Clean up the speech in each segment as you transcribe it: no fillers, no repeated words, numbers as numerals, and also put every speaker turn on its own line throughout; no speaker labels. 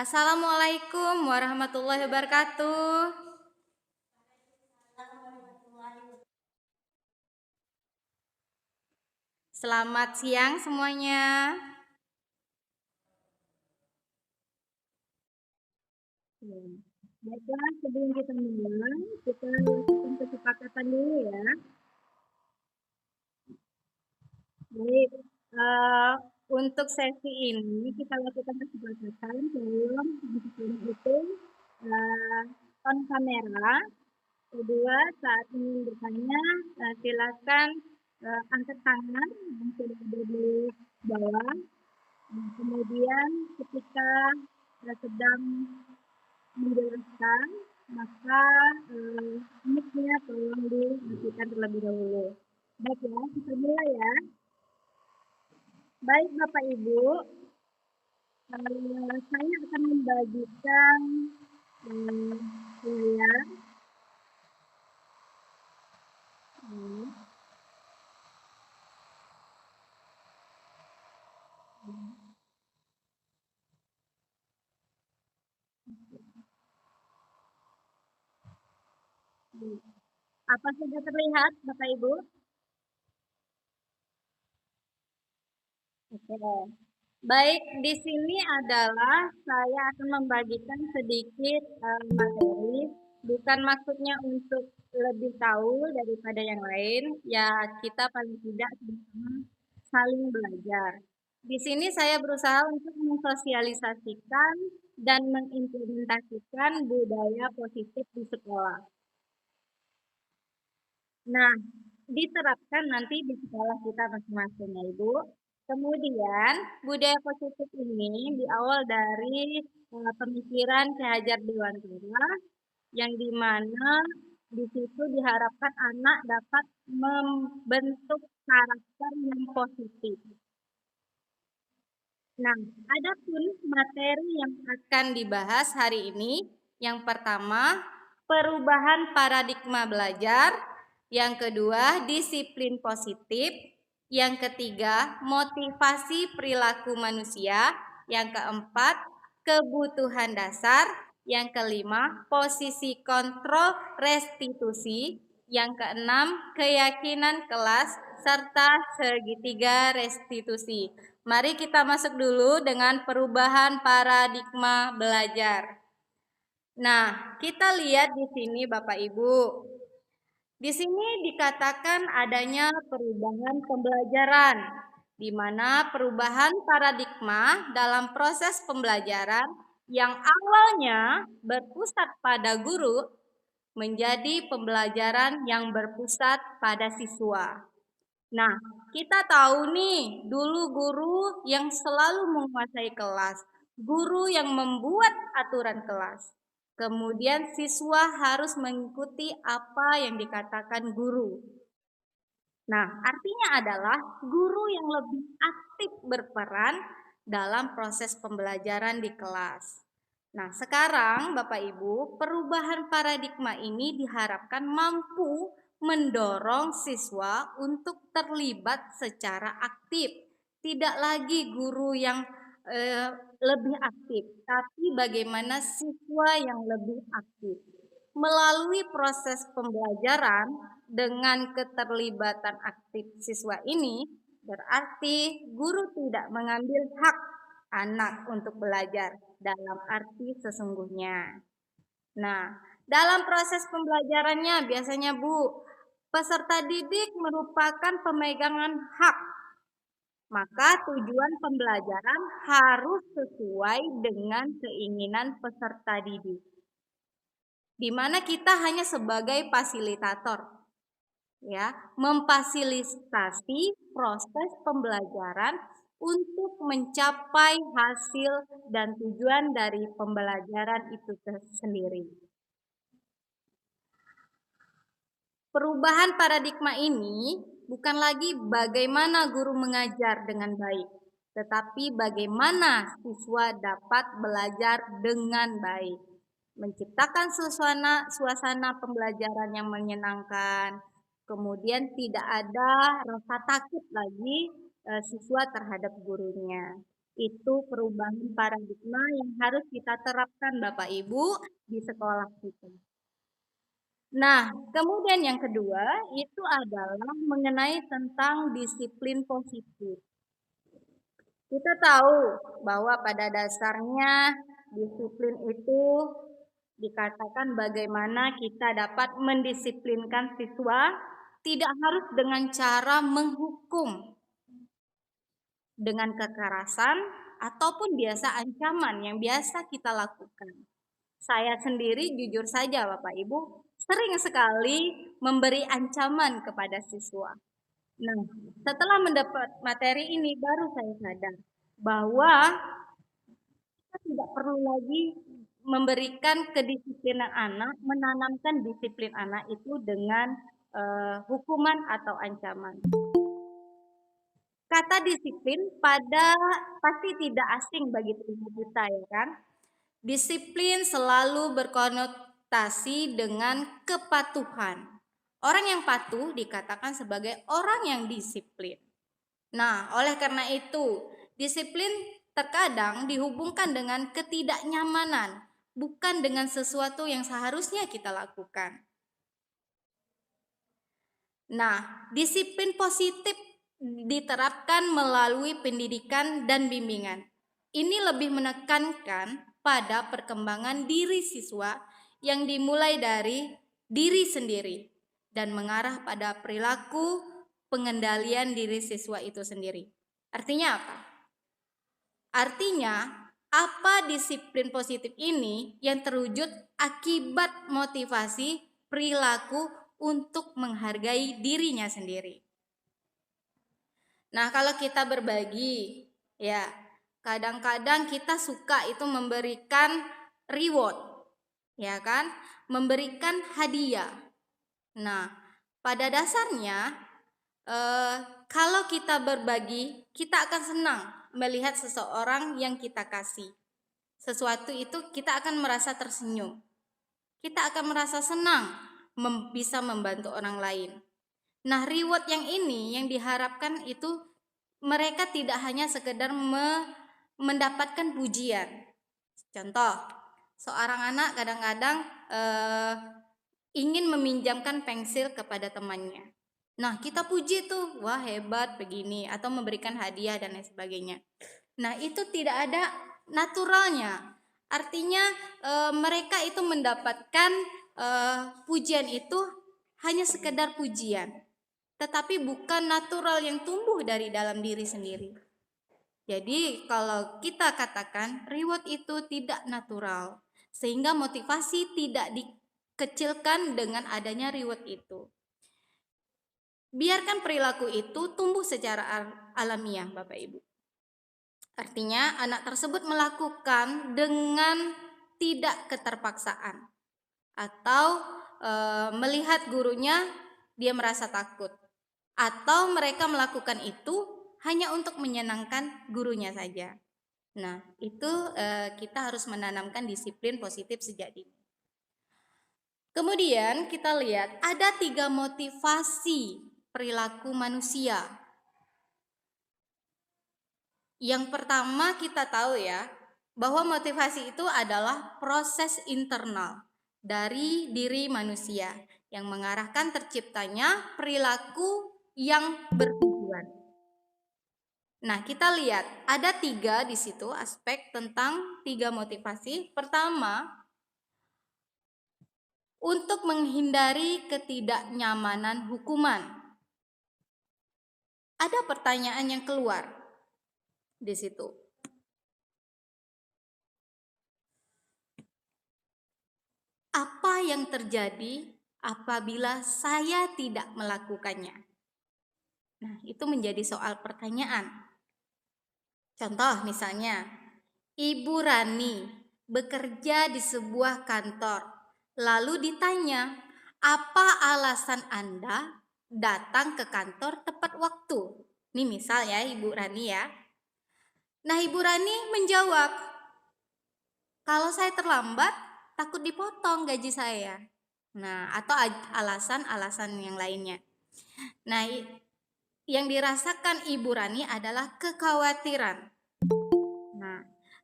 Assalamualaikum warahmatullahi wabarakatuh. Selamat siang semuanya.
Baiklah, sebelum kita mulai, kita lakukan kesepakatan dulu ya. Baik, untuk sesi ini kita lakukan kesepakatan sebelum itu on kamera. Kedua, saat ingin bertanya, silakan angkat tangan yang sudah ada di bawah. Kemudian ketika sedang menjelaskan, maka mic-nya tolong dimatikan terlebih dahulu. Baik ya, kita mulai ya. Baik Bapak Ibu, saya akan membagikan layar. Apa sudah terlihat Bapak Ibu? Oke. Baik, di sini adalah saya akan membagikan sedikit materi, bukan maksudnya untuk lebih tahu daripada yang lain, ya kita paling tidak sama saling belajar. Di sini saya berusaha untuk mensosialisasikan dan mengimplementasikan budaya positif di sekolah. Nah, diterapkan nanti di sekolah kita masing-masing ya Ibu. Kemudian budaya positif ini diawal dari pemikiran Ki Hajar Dewantara yang dimana di situ diharapkan anak dapat membentuk karakter yang positif. Nah, ada pun materi yang akan dibahas hari ini. Yang pertama, perubahan paradigma belajar. Yang kedua, disiplin positif. Yang ketiga, motivasi perilaku manusia. Yang keempat, kebutuhan dasar. Yang kelima, posisi kontrol restitusi. Yang keenam, keyakinan kelas serta segitiga restitusi. Mari kita masuk dulu dengan perubahan paradigma belajar. Nah, kita lihat di sini Bapak Ibu. Di sini dikatakan adanya perubahan pembelajaran, di mana perubahan paradigma dalam proses pembelajaran yang awalnya berpusat pada guru menjadi pembelajaran yang berpusat pada siswa. Nah, kita tahu nih, dulu guru yang selalu menguasai kelas, guru yang membuat aturan kelas. Kemudian siswa harus mengikuti apa yang dikatakan guru. Nah, artinya adalah guru yang lebih aktif berperan dalam proses pembelajaran di kelas. Nah, sekarang Bapak Ibu, perubahan paradigma ini diharapkan mampu mendorong siswa untuk terlibat secara aktif. Tidak lagi guru yang lebih aktif, tapi bagaimana siswa yang lebih aktif. Melalui proses pembelajaran dengan keterlibatan aktif siswa ini, berarti guru tidak mengambil hak anak untuk belajar dalam arti sesungguhnya. Nah, dalam proses pembelajarannya biasanya Bu, peserta didik merupakan pemegangan hak. Maka tujuan pembelajaran harus sesuai dengan keinginan peserta didik. Di mana kita hanya sebagai fasilitator, ya, memfasilitasi proses pembelajaran untuk mencapai hasil dan tujuan dari pembelajaran itu sendiri. Perubahan paradigma ini bukan lagi bagaimana guru mengajar dengan baik, tetapi bagaimana siswa dapat belajar dengan baik. Menciptakan suasana pembelajaran yang menyenangkan, kemudian tidak ada rasa takut lagi siswa terhadap gurunya. Itu perubahan paradigma yang harus kita terapkan Bapak Ibu di sekolah kita. Nah, kemudian yang kedua itu adalah mengenai tentang disiplin positif. Kita tahu bahwa pada dasarnya disiplin itu dikatakan bagaimana kita dapat mendisiplinkan siswa tidak harus dengan cara menghukum dengan kekerasan ataupun biasa ancaman yang biasa kita lakukan. Saya sendiri jujur saja Bapak Ibu sering sekali memberi ancaman kepada siswa. Nah, setelah mendapat materi ini baru saya sadar bahwa kita tidak perlu lagi memberikan kedisiplinan anak, menanamkan disiplin anak itu dengan hukuman atau ancaman. Kata disiplin pasti tidak asing bagi telinga kita ya kan? Disiplin selalu berkonotasi dengan kepatuhan. Orang yang patuh dikatakan sebagai orang yang disiplin. Nah, oleh karena itu, disiplin terkadang dihubungkan dengan ketidaknyamanan, bukan dengan sesuatu yang seharusnya kita lakukan. Nah, disiplin positif diterapkan melalui pendidikan dan bimbingan. Ini lebih menekankan pada perkembangan diri siswa yang dimulai dari diri sendiri dan mengarah pada perilaku pengendalian diri siswa itu sendiri. Artinya apa? Artinya, apa disiplin positif ini yang terwujud akibat motivasi perilaku untuk menghargai dirinya sendiri. Nah, kalau kita berbagi, ya, kadang-kadang kita suka itu memberikan reward, ya kan? Memberikan hadiah. Nah, pada dasarnya kalau kita berbagi, kita akan senang melihat seseorang yang kita kasih. Sesuatu itu kita akan merasa tersenyum. Kita akan merasa senang bisa membantu orang lain. Nah, reward yang ini yang diharapkan itu mereka tidak hanya sekedar mendapatkan pujian. Contoh, seorang anak kadang-kadang ingin meminjamkan pensil kepada temannya. Nah, kita puji tuh, wah hebat begini, atau memberikan hadiah dan lain sebagainya. Nah, itu tidak ada naturalnya. Artinya mereka itu mendapatkan pujian itu hanya sekedar pujian, tetapi bukan natural yang tumbuh dari dalam diri sendiri. Jadi kalau kita katakan reward itu tidak natural, sehingga motivasi tidak dikecilkan dengan adanya reward itu. Biarkan perilaku itu tumbuh secara alamiah, Bapak Ibu. Artinya anak tersebut melakukan dengan tidak keterpaksaan atau melihat gurunya dia merasa takut, atau mereka melakukan itu hanya untuk menyenangkan gurunya saja. Nah, itu kita harus menanamkan disiplin positif sejak dini. Kemudian kita lihat ada 3 motivasi perilaku manusia. Yang pertama kita tahu ya, bahwa motivasi itu adalah proses internal dari diri manusia yang mengarahkan terciptanya perilaku yang bertujuan. Nah, kita lihat ada 3 di situ aspek tentang 3 motivasi. Pertama, untuk menghindari ketidaknyamanan hukuman. Ada pertanyaan yang keluar di situ. Apa yang terjadi apabila saya tidak melakukannya? Nah, itu menjadi soal pertanyaan. Contoh misalnya, Ibu Rani bekerja di sebuah kantor, lalu ditanya, apa alasan Anda datang ke kantor tepat waktu? Ini misal ya Ibu Rani ya. Nah, Ibu Rani menjawab, kalau saya terlambat takut dipotong gaji saya. Nah, atau alasan-alasan yang lainnya. Nah, yang dirasakan Ibu Rani adalah kekhawatiran.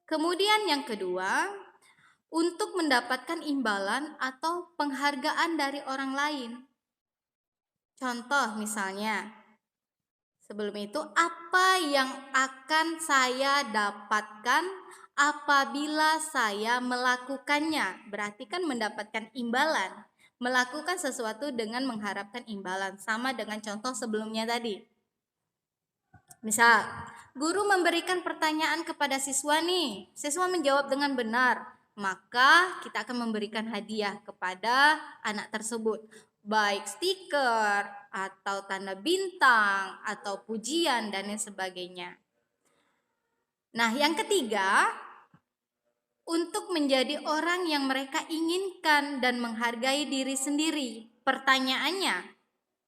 Kemudian yang kedua, untuk mendapatkan imbalan atau penghargaan dari orang lain. Contoh misalnya, sebelum itu, apa yang akan saya dapatkan apabila saya melakukannya? Berarti kan mendapatkan imbalan. Melakukan sesuatu dengan mengharapkan imbalan, sama dengan contoh sebelumnya tadi. Misal, guru memberikan pertanyaan kepada siswa nih, siswa menjawab dengan benar, maka kita akan memberikan hadiah kepada anak tersebut, baik stiker atau tanda bintang atau pujian dan lain sebagainya. Nah, yang ketiga, untuk menjadi orang yang mereka inginkan dan menghargai diri sendiri. Pertanyaannya,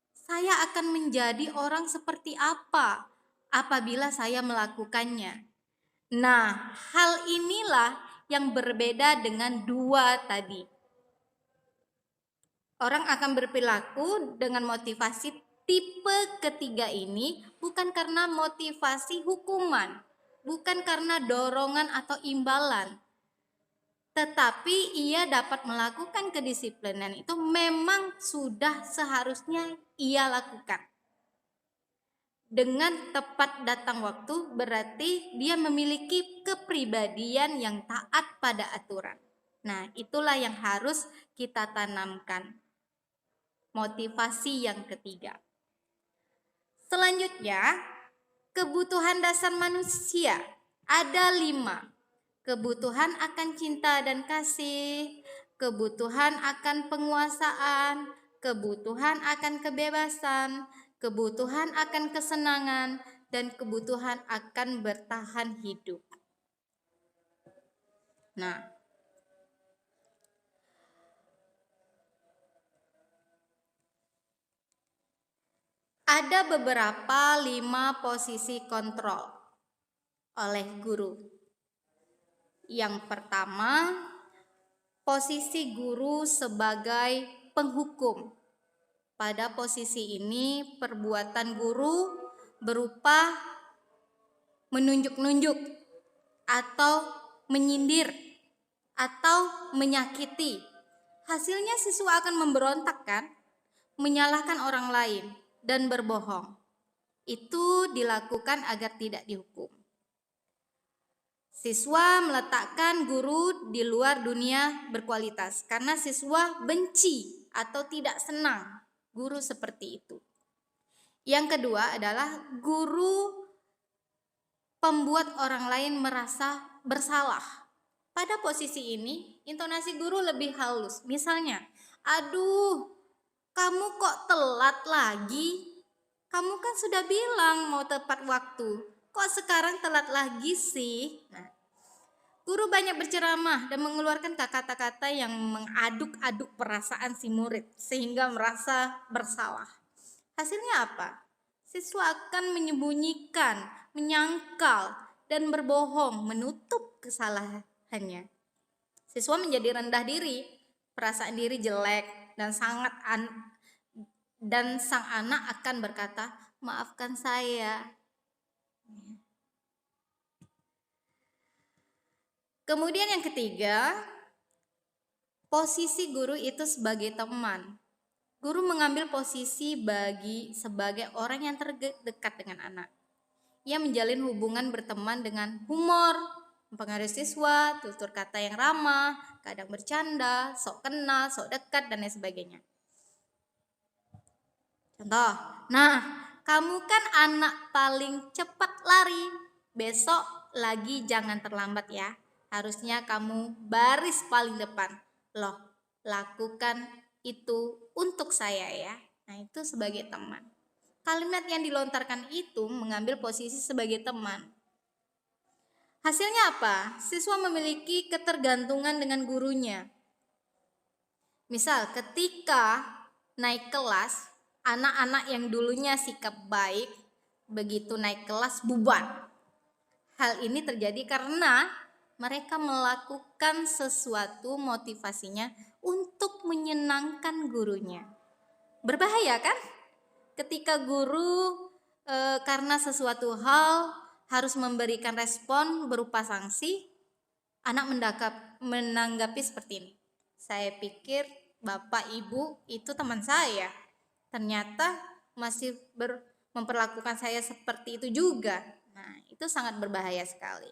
saya akan menjadi orang seperti apa apabila saya melakukannya? Nah, hal inilah yang berbeda dengan dua tadi. Orang akan berperilaku dengan motivasi tipe ketiga ini bukan karena motivasi hukuman, bukan karena dorongan atau imbalan, tetapi ia dapat melakukan kedisiplinan itu memang sudah seharusnya ia lakukan. Dengan tepat datang waktu berarti dia memiliki kepribadian yang taat pada aturan. Nah, itulah yang harus kita tanamkan. Motivasi yang ketiga. Selanjutnya, kebutuhan dasar manusia ada 5. Kebutuhan akan cinta dan kasih, kebutuhan akan penguasaan, kebutuhan akan kebebasan, kebutuhan akan kesenangan, dan kebutuhan akan bertahan hidup. Nah, ada beberapa 5 posisi kontrol oleh guru. Yang pertama, posisi guru sebagai penghukum. Pada posisi ini, perbuatan guru berupa menunjuk-nunjuk atau menyindir atau menyakiti. Hasilnya siswa akan memberontak kan? Menyalahkan orang lain dan berbohong. Itu dilakukan agar tidak dihukum. Siswa meletakkan guru di luar dunia berkualitas karena siswa benci atau tidak senang guru seperti itu. Yang kedua adalah guru pembuat orang lain merasa bersalah. Pada posisi ini, intonasi guru lebih halus. Misalnya, aduh, kamu kok telat lagi? Kamu kan sudah bilang mau tepat waktu. Kok sekarang telat lagi sih? Nah, guru banyak berceramah dan mengeluarkan kata-kata yang mengaduk-aduk perasaan si murid sehingga merasa bersalah. Hasilnya apa? Siswa akan menyembunyikan, menyangkal, dan berbohong menutup kesalahannya. Siswa menjadi rendah diri, perasaan diri jelek, dan sang anak akan berkata, maafkan saya. Kemudian yang ketiga, posisi guru itu sebagai teman. Guru mengambil posisi sebagai orang yang terdekat dengan anak. Ia menjalin hubungan berteman dengan humor, mempengaruhi siswa, tutur kata yang ramah, kadang bercanda, sok kenal, sok dekat, dan lain sebagainya. Contoh, nah, kamu kan anak paling cepat lari, besok lagi jangan terlambat ya. Harusnya kamu baris paling depan. Loh, lakukan itu untuk saya ya. Nah, itu sebagai teman. Kalimat yang dilontarkan itu mengambil posisi sebagai teman. Hasilnya apa? Siswa memiliki ketergantungan dengan gurunya. Misal ketika naik kelas, anak-anak yang dulunya sikap baik, begitu naik kelas bubar. Hal ini terjadi karena mereka melakukan sesuatu motivasinya untuk menyenangkan gurunya. Berbahaya kan? Ketika guru karena sesuatu hal harus memberikan respon berupa sanksi, Anak menanggapi seperti ini. Saya pikir Bapak Ibu itu teman saya. Ternyata masih memperlakukan saya seperti itu juga. Nah, itu sangat berbahaya sekali.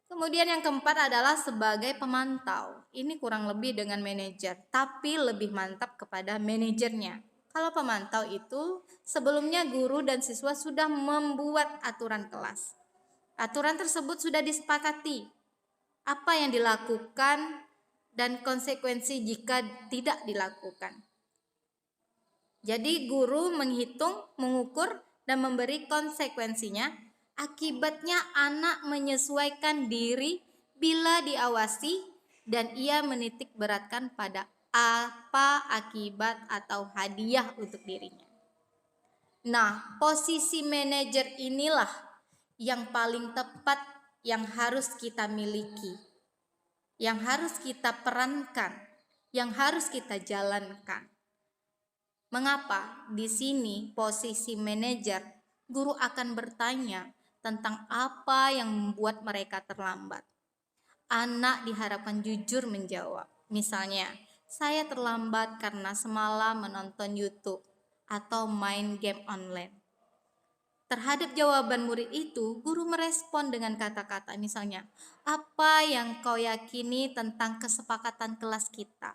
Kemudian yang keempat adalah sebagai pemantau. Ini kurang lebih dengan manajer, tapi lebih mantap kepada manajernya. Kalau pemantau itu sebelumnya guru dan siswa sudah membuat aturan kelas. Aturan tersebut sudah disepakati. Apa yang dilakukan dan konsekuensi jika tidak dilakukan. Jadi guru menghitung, mengukur, dan memberi konsekuensinya. Akibatnya anak menyesuaikan diri bila diawasi dan ia menitik beratkan pada apa akibat atau hadiah untuk dirinya. Nah, posisi manajer inilah yang paling tepat yang harus kita miliki, yang harus kita perankan, yang harus kita jalankan. Mengapa? Di sini posisi manajer, guru akan bertanya tentang apa yang membuat mereka terlambat. Anak diharapkan jujur menjawab. Misalnya, saya terlambat karena semalam menonton YouTube atau main game online. Terhadap jawaban murid itu, guru merespon dengan kata-kata misalnya, apa yang kau yakini tentang kesepakatan kelas kita?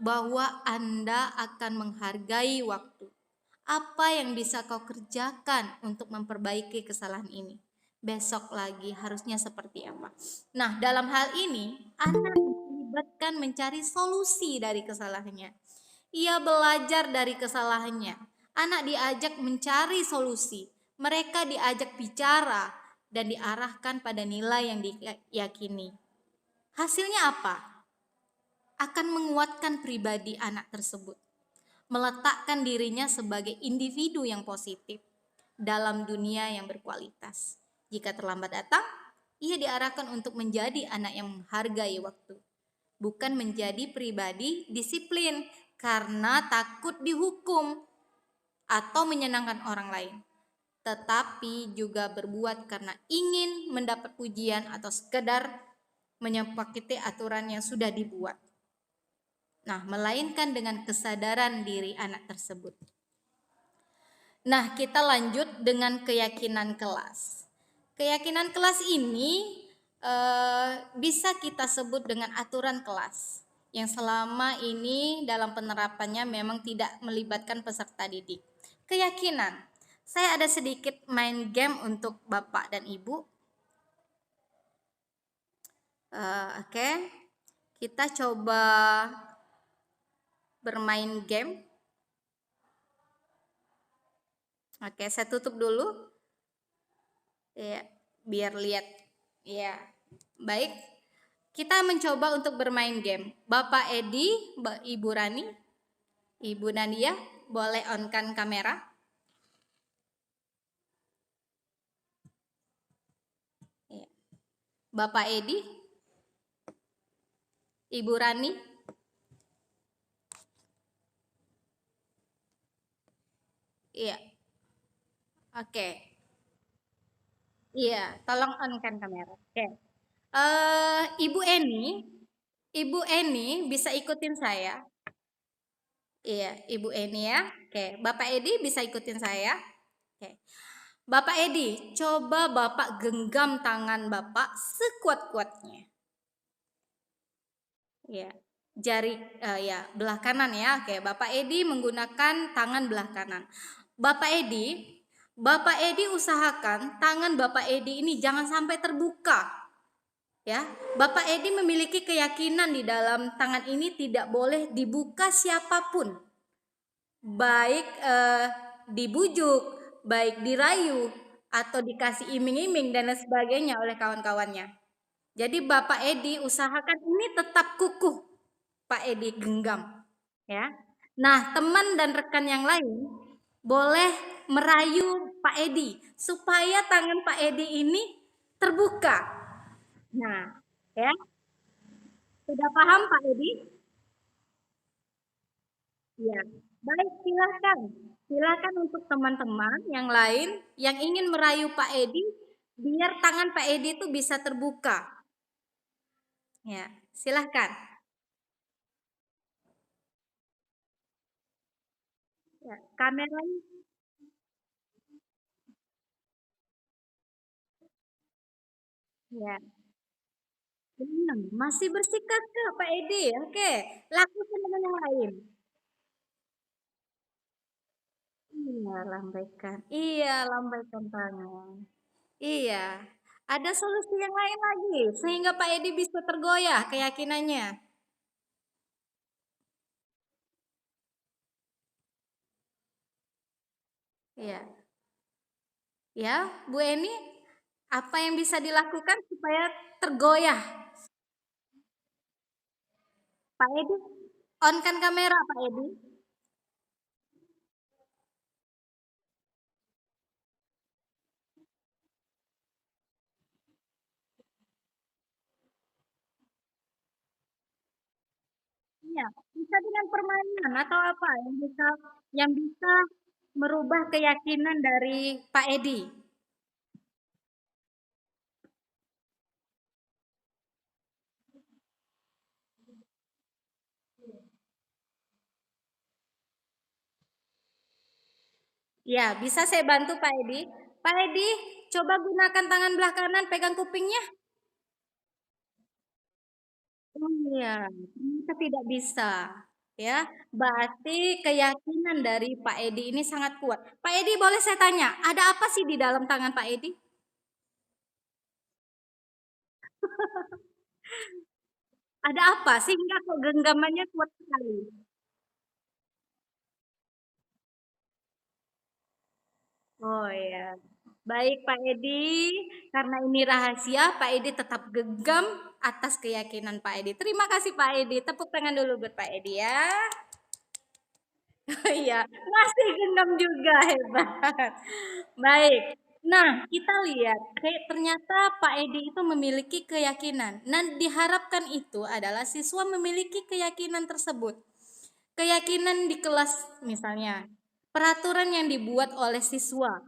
Bahwa Anda akan menghargai waktu. Apa yang bisa kau kerjakan untuk memperbaiki kesalahan ini? Besok lagi harusnya seperti apa? Nah, dalam hal ini, anak dilibatkan mencari solusi dari kesalahannya. Ia belajar dari kesalahannya. Anak diajak mencari solusi. Mereka diajak bicara dan diarahkan pada nilai yang diyakini. Hasilnya apa? Akan menguatkan pribadi anak tersebut, meletakkan dirinya sebagai individu yang positif dalam dunia yang berkualitas. Jika terlambat datang, ia diarahkan untuk menjadi anak yang menghargai waktu, bukan menjadi pribadi disiplin karena takut dihukum atau menyenangkan orang lain, tetapi juga berbuat karena ingin mendapat pujian atau sekedar menyepakati aturan yang sudah dibuat. Nah, melainkan dengan kesadaran diri anak tersebut. Nah, kita lanjut dengan keyakinan kelas. Keyakinan kelas ini bisa kita sebut dengan aturan kelas yang selama ini dalam penerapannya memang tidak melibatkan peserta didik. Keyakinan. Saya ada sedikit main game untuk Bapak dan Ibu. Oke. Kita coba bermain game. Oke, saya tutup dulu. Ya, biar lihat. Ya, baik. Kita mencoba untuk bermain game. Bapak Edi, Ibu Rani, Ibu Nadia, boleh on-kan kamera. Ya. Bapak Edi, Ibu Rani, iya. Oke. Iya, tolong on-kan kamera. Oke. Ibu Eni bisa ikutin saya. Iya, Ibu Eni ya. Oke, Bapak Edi bisa ikutin saya. Oke. Bapak Edi, coba Bapak genggam tangan Bapak sekuat-kuatnya. Ya, jari ya belah kanan ya. Oke, Bapak Edi menggunakan tangan belah kanan. Bapak Edi usahakan tangan Bapak Edi ini jangan sampai terbuka. Ya, Bapak Edi memiliki keyakinan di dalam tangan ini tidak boleh dibuka siapapun. Baik dibujuk, baik dirayu atau dikasih iming-iming dan lain sebagainya oleh kawan-kawannya. Jadi Bapak Edi usahakan ini tetap kukuh. Pak Edi genggam, ya. Nah, teman dan rekan yang lain boleh merayu Pak Edi supaya tangan Pak Edi ini terbuka. Nah, ya. Sudah paham Pak Edi? Ya. Baik, silakan. Silakan untuk teman-teman yang lain yang ingin merayu Pak Edi biar tangan Pak Edi itu bisa terbuka. Ya, silahkan.
Ya, kameranya ya. Masih bersikap ke Pak Edi. Oke, lakukan dengan yang lain. Iya, lambaikan. Iya, lambaikan tangan.
Iya. Ada solusi yang lain lagi sehingga Pak Edi bisa tergoyah keyakinannya. Iya. Ya, Bu Eni, apa yang bisa dilakukan supaya tergoyah?
Pak Edi,
On kan kamera,
Pak Edi. Iya, bisa dengan permainan atau apa yang bisa merubah keyakinan dari
Pak Edi. Ya, bisa saya bantu Pak Edi? Pak Edi, coba gunakan tangan belah kanan pegang kupingnya. Oh iya, ternyata tidak bisa. Ya, berarti keyakinan dari Pak Edi ini sangat kuat. Pak Edi, boleh saya tanya, ada apa sih di dalam tangan Pak Edi? Ada apa sehingga kok genggamannya kuat sekali? Oh iya. Baik Pak Edi, karena ini rahasia, Pak Edi tetap genggam atas keyakinan Pak Edi. Terima kasih Pak Edi. Tepuk tangan dulu buat Pak Edi ya. Iya, masih genggam juga hebat. Baik. Nah, kita lihat kayak ternyata Pak Edi itu memiliki keyakinan. Nah, diharapkan itu adalah siswa memiliki keyakinan tersebut. Keyakinan di kelas misalnya, peraturan yang dibuat oleh siswa,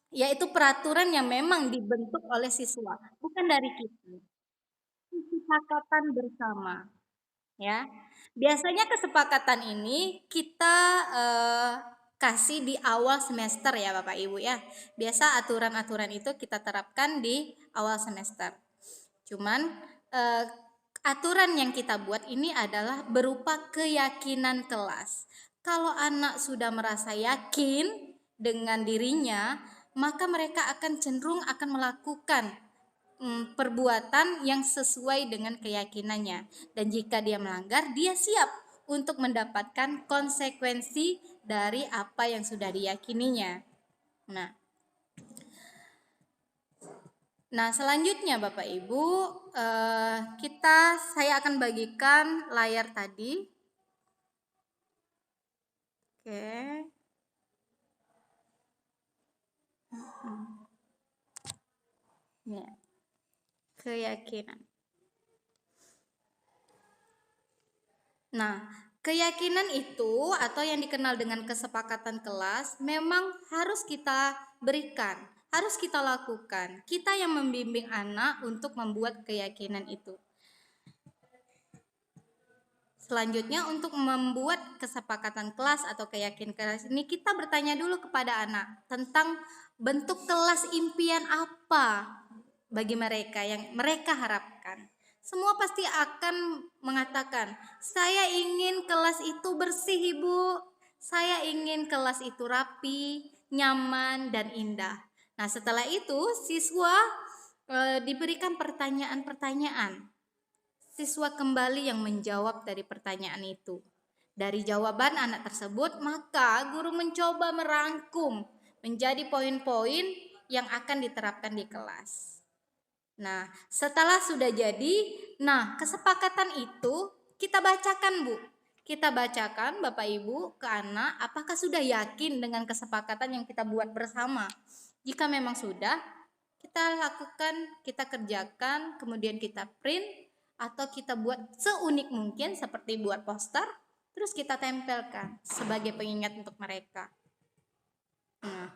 yaitu peraturan yang memang dibentuk oleh siswa, bukan dari kita. Kesepakatan bersama, ya. Biasanya kesepakatan ini kita kasih di awal semester ya Bapak Ibu ya. Biasa aturan-aturan itu kita terapkan di awal semester. Cuman eh, aturan yang kita buat ini adalah berupa keyakinan kelas. Kalau anak sudah merasa yakin dengan dirinya, maka mereka akan cenderung akan melakukan perbuatan yang sesuai dengan keyakinannya. Dan jika dia melanggar, dia siap untuk mendapatkan konsekuensi dari apa yang sudah diyakininya. Nah, Nah, selanjutnya Bapak Ibu, saya akan bagikan layar tadi. Oke. Ya, keyakinan. Nah, keyakinan itu atau yang dikenal dengan kesepakatan kelas memang harus kita berikan, harus kita lakukan. Kita yang membimbing anak untuk membuat keyakinan itu. Selanjutnya untuk membuat kesepakatan kelas atau keyakinan kelas ini kita bertanya dulu kepada anak tentang bentuk kelas impian apa bagi mereka yang mereka harapkan. Semua pasti akan mengatakan, "Saya ingin kelas itu bersih, Ibu. Saya ingin kelas itu rapi, nyaman dan indah." Nah, setelah itu siswa diberikan pertanyaan-pertanyaan. Siswa kembali yang menjawab dari pertanyaan itu. Dari jawaban anak tersebut, maka guru mencoba merangkum menjadi poin-poin yang akan diterapkan di kelas. Nah, setelah sudah jadi, kesepakatan itu kita bacakan, Bu. Kita bacakan Bapak Ibu ke anak, apakah sudah yakin dengan kesepakatan yang kita buat bersama? Jika memang sudah, kita lakukan, kita kerjakan, kemudian kita print atau kita buat seunik mungkin seperti buat poster, terus kita tempelkan sebagai pengingat untuk mereka. Nah,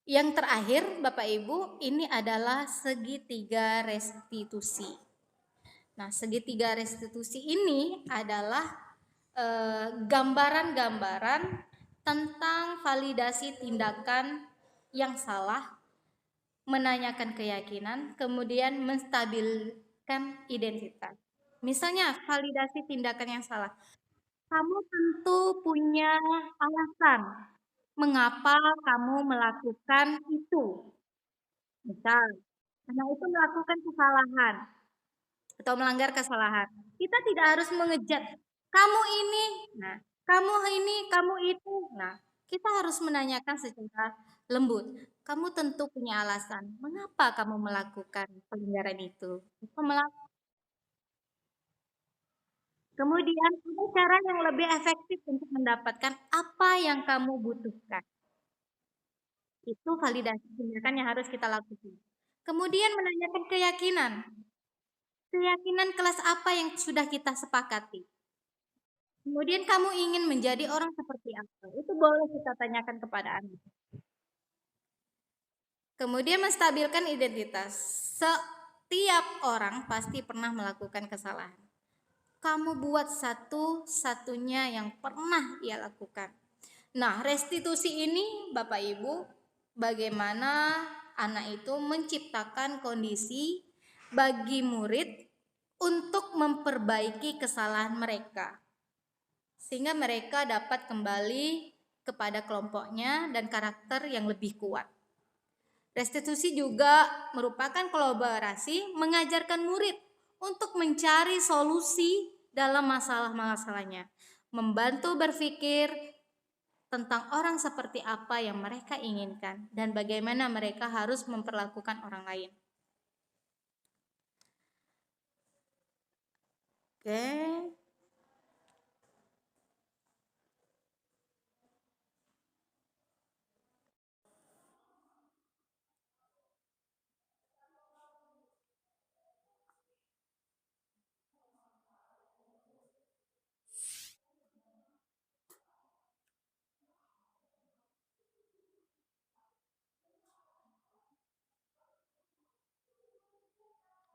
yang terakhir Bapak Ibu, ini adalah segitiga restitusi. Nah, segitiga restitusi ini adalah gambaran-gambaran tentang validasi tindakan yang salah, menanyakan keyakinan, kemudian menstabilkan identitas. Misalnya, validasi tindakan yang salah. Kamu tentu punya alasan mengapa kamu melakukan itu. Misal, karena itu melakukan kesalahan atau melanggar kesalahan. Kita tidak harus mengejat kamu ini, nah, kamu ini, kamu itu. Nah, kita harus menanyakan secara lembut. Kamu tentu punya alasan mengapa kamu melakukan pelanggaran itu. Kemudian ada cara yang lebih efektif untuk mendapatkan apa yang kamu butuhkan. Itu validasi tindakan yang harus kita lakukan. Kemudian menanyakan keyakinan. Keyakinan kelas apa yang sudah kita sepakati. Kemudian kamu ingin menjadi orang seperti apa? Itu boleh kita tanyakan kepada anak. Kemudian menstabilkan identitas. Setiap orang pasti pernah melakukan kesalahan. Kamu buat satu-satunya yang pernah ia lakukan. Nah, restitusi ini Bapak Ibu, bagaimana anak itu menciptakan kondisi bagi murid untuk memperbaiki kesalahan mereka, sehingga mereka dapat kembali kepada kelompoknya dan karakter yang lebih kuat. Restitusi juga merupakan kolaborasi mengajarkan murid untuk mencari solusi dalam masalah-masalahnya, membantu berpikir tentang orang seperti apa yang mereka inginkan dan bagaimana mereka harus memperlakukan orang lain. Oke.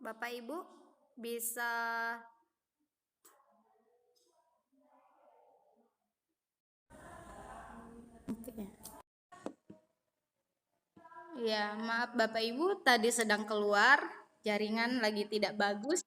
Bapak Ibu bisa ya, maaf Bapak Ibu tadi sedang keluar, jaringan lagi tidak bagus.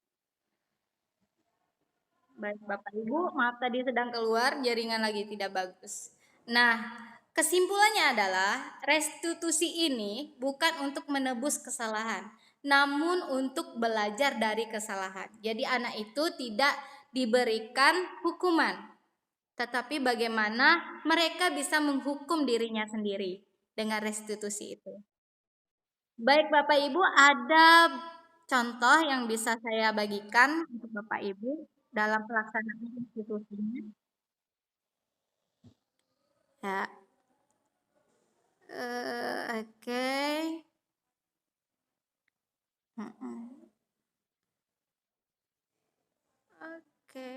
Baik Bapak Ibu, maaf tadi sedang keluar, jaringan lagi tidak bagus. Nah, kesimpulannya adalah restitusi ini bukan untuk menebus kesalahan, namun untuk belajar dari kesalahan. Jadi anak itu tidak diberikan hukuman, tetapi bagaimana mereka bisa menghukum dirinya sendiri dengan restitusi itu. Baik Bapak Ibu, ada contoh yang bisa saya bagikan untuk Bapak Ibu dalam pelaksanaan institusinya. Ya. Oke. Oke.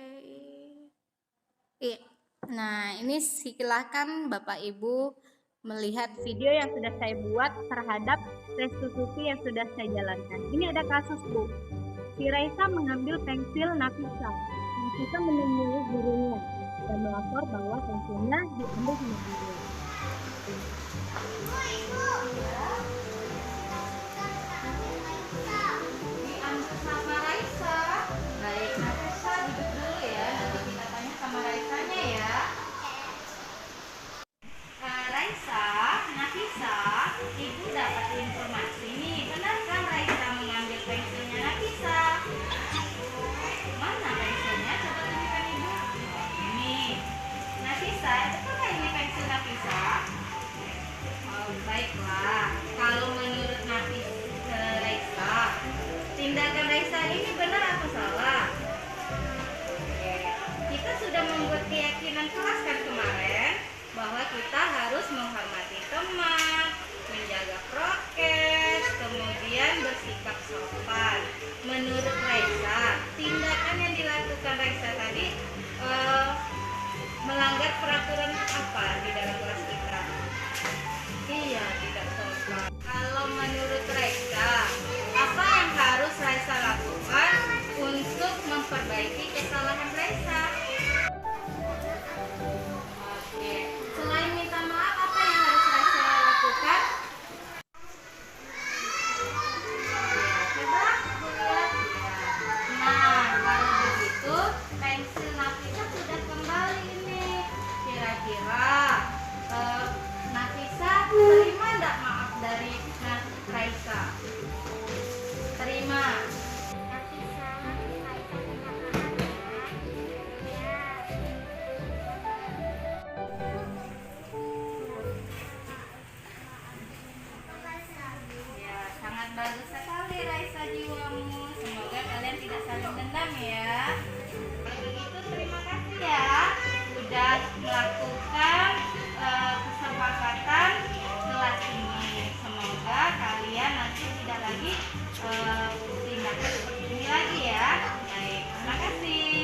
Iya. Nah, ini silakan Bapak Ibu melihat video yang sudah saya buat terhadap restitusi yang sudah saya jalankan. Ini ada kasus, Bu. Si Raisa mengambil pensil Nafisa. Nafisa menemui gurunya dan melapor bahwa pensilnya diambil sama gurunya. Diambil sama Raisa. Baik, Nafisa duduk dulu ya. Nanti kita tanya sama Raisanya ya. Raisa, Nafisa, Ibu dapat informasi nih. Benarkah Raisa mengambil pensilnya Nafisa? Mana pensilnya? Coba tunjukkan Ibu. Ini. Nafisa, betulkah ini pensil Nafisa? Oh, baiklah. Kalau menurut Raisa, tindakan Raisa ini benar atau salah? Kita sudah membuat keyakinan kelas kan kemarin bahwa kita harus menghormati teman, menjaga prokes, kemudian bersikap sopan. Menurut Raisa, tindakan yang dilakukan Raisa tadi melanggar peraturan apa di dalam kelas kita? Iya, tidak sopan. Kalau menurut Raisa, apa yang harus Raisa lakukan untuk bagus sekali Raisa jiwamu. Semoga kalian tidak saling dendam ya. Kalau begitu terima kasih ya udah melakukan kesepakatan kelas ini. Semoga kalian nanti tidak lagi tindakan seperti ini lagi ya. Baik, terima kasih.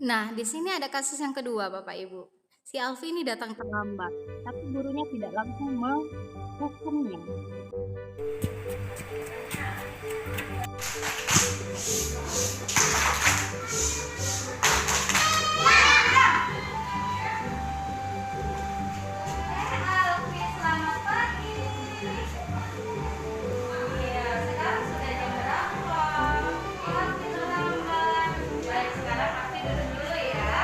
Nah, di sini ada kasus yang kedua, Bapak Ibu. Si Alfi ini datang terlambat,
Tapi gurunya tidak langsung menghukumnya.
Alfi, selamat pagi. Iya, sekarang sudah jam berapa? Alfi terlambat. Baik, sekarang Alfi duduk dulu ya.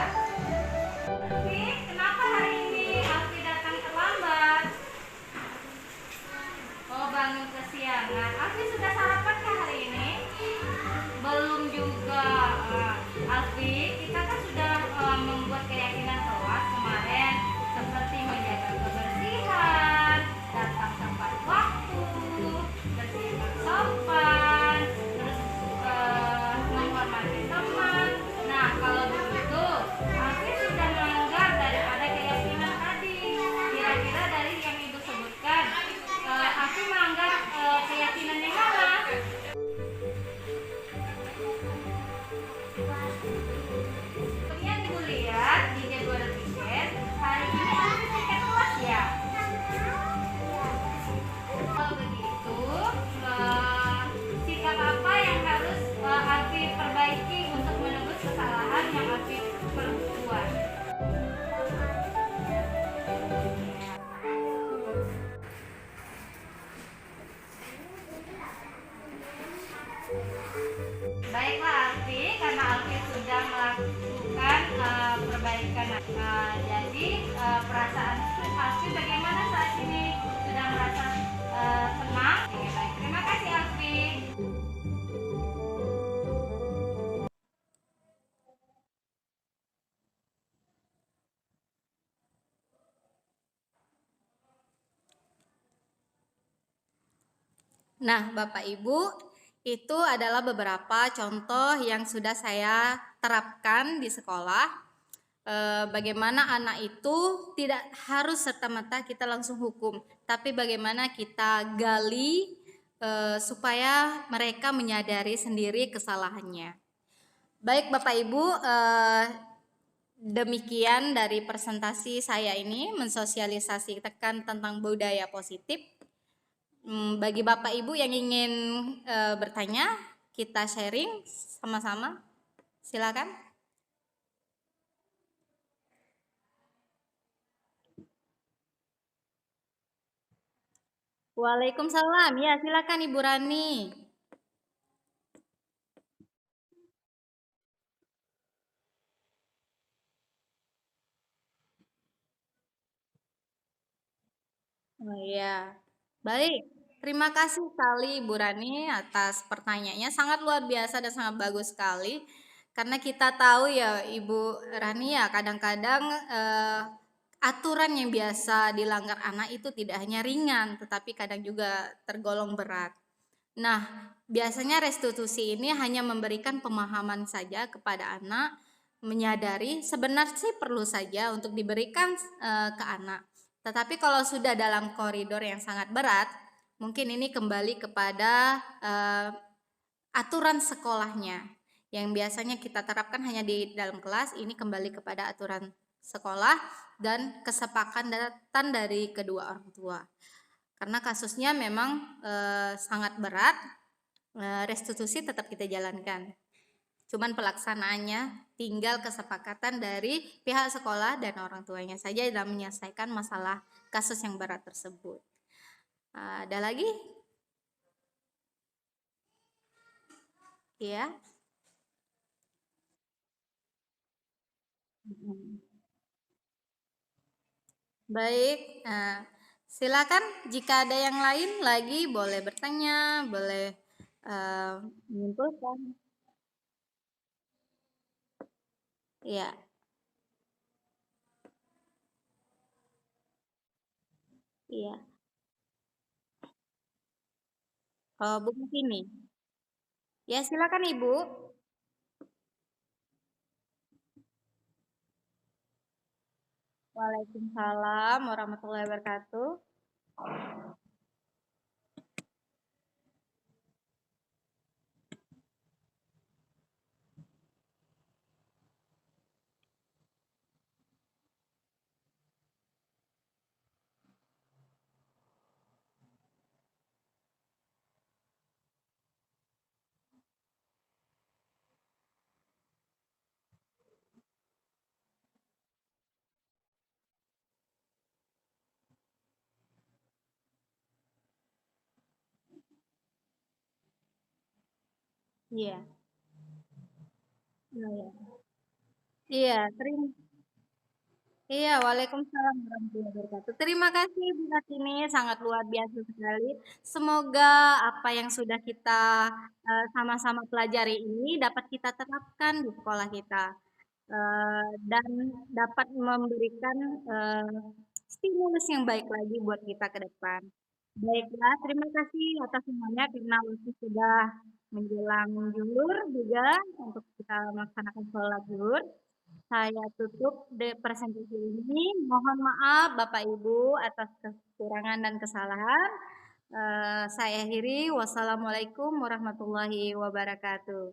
Alfi, kenapa hari ini Alfi datang terlambat? Oh, bangun kesiangan. Alfi sudah sarapan kah hari ini? Belum juga. Alfi, kita kan sudah membuat keyakinan kelas kemarin seperti menjaga kebersihan, datang tepat waktu, bersikap sopan, terus menghormati teman. Nah, kalau begitu, Alfi sudah melanggar daripada keyakinan tadi. Kira-kira dari yang Ibu sebutkan, Alfi melanggar keyakinan yang mana? Kemudian Ibu lihat di jadwal tiket, hari ini Alfi tiket kelas ya. Kalau begitu, sikap apa yang harus Alfi perbaiki untuk menebus kesalahan yang Alfi perbuat? Baiklah Alfi, karena Alfi sudah melakukan perbaikan, jadi perasaan Alfi bagaimana saat ini? Sudah merasa senang? Oke, baik. Terima kasih Alfi. Nah, Bapak Ibu, itu adalah beberapa contoh yang sudah saya terapkan di sekolah. Bagaimana anak itu tidak harus serta-merta kita langsung hukum, tapi bagaimana kita gali supaya mereka menyadari sendiri kesalahannya. Baik Bapak Ibu, demikian dari presentasi saya ini mensosialisasikan tentang budaya positif. Bagi Bapak Ibu yang ingin bertanya, kita sharing sama-sama. Silakan. Waalaikumsalam. Ya, silakan Ibu Rani. Oh iya. Baik. Terima kasih sekali Ibu Rani atas pertanyaannya. Sangat luar biasa dan sangat bagus sekali. Karena kita tahu ya Ibu Rani ya kadang-kadang aturan yang biasa dilanggar anak itu tidak hanya ringan, tetapi kadang juga tergolong berat. Nah, biasanya restitusi ini hanya memberikan pemahaman saja kepada anak, menyadari sebenarnya sih perlu saja untuk diberikan ke anak. Tetapi kalau sudah dalam koridor yang sangat berat, mungkin ini kembali kepada aturan sekolahnya. Yang biasanya kita terapkan hanya di dalam kelas, ini kembali kepada aturan sekolah dan kesepakatan dari kedua orang tua. Karena kasusnya memang sangat berat, restitusi tetap kita jalankan. Cuman pelaksanaannya tinggal kesepakatan dari pihak sekolah dan orang tuanya saja dalam menyelesaikan masalah kasus yang berat tersebut. Ada lagi? Ya. Baik, silakan jika ada yang lain lagi boleh bertanya, boleh
Menyimpulkan.
ya. Iya. Oh, Bu Sini. Ya, silakan Ibu. Waalaikumsalam warahmatullahi wabarakatuh. Iya. Iya. Iya, Iya, waalaikumsalam warahmatullahi wabarakatuh. Terima kasih Bu Kartini, sangat luar biasa sekali. Semoga apa yang sudah kita sama-sama pelajari ini dapat kita terapkan di sekolah kita dan dapat memberikan stimulus yang baik lagi buat kita ke depan. Baiklah, terima kasih atas semuanya karena waktu sudah menjelang zuhur juga untuk kita melaksanakan sholat zuhur. Saya tutup presentasi ini. Mohon maaf Bapak Ibu atas kekurangan dan kesalahan. Saya akhiri. Wassalamualaikum warahmatullahi wabarakatuh.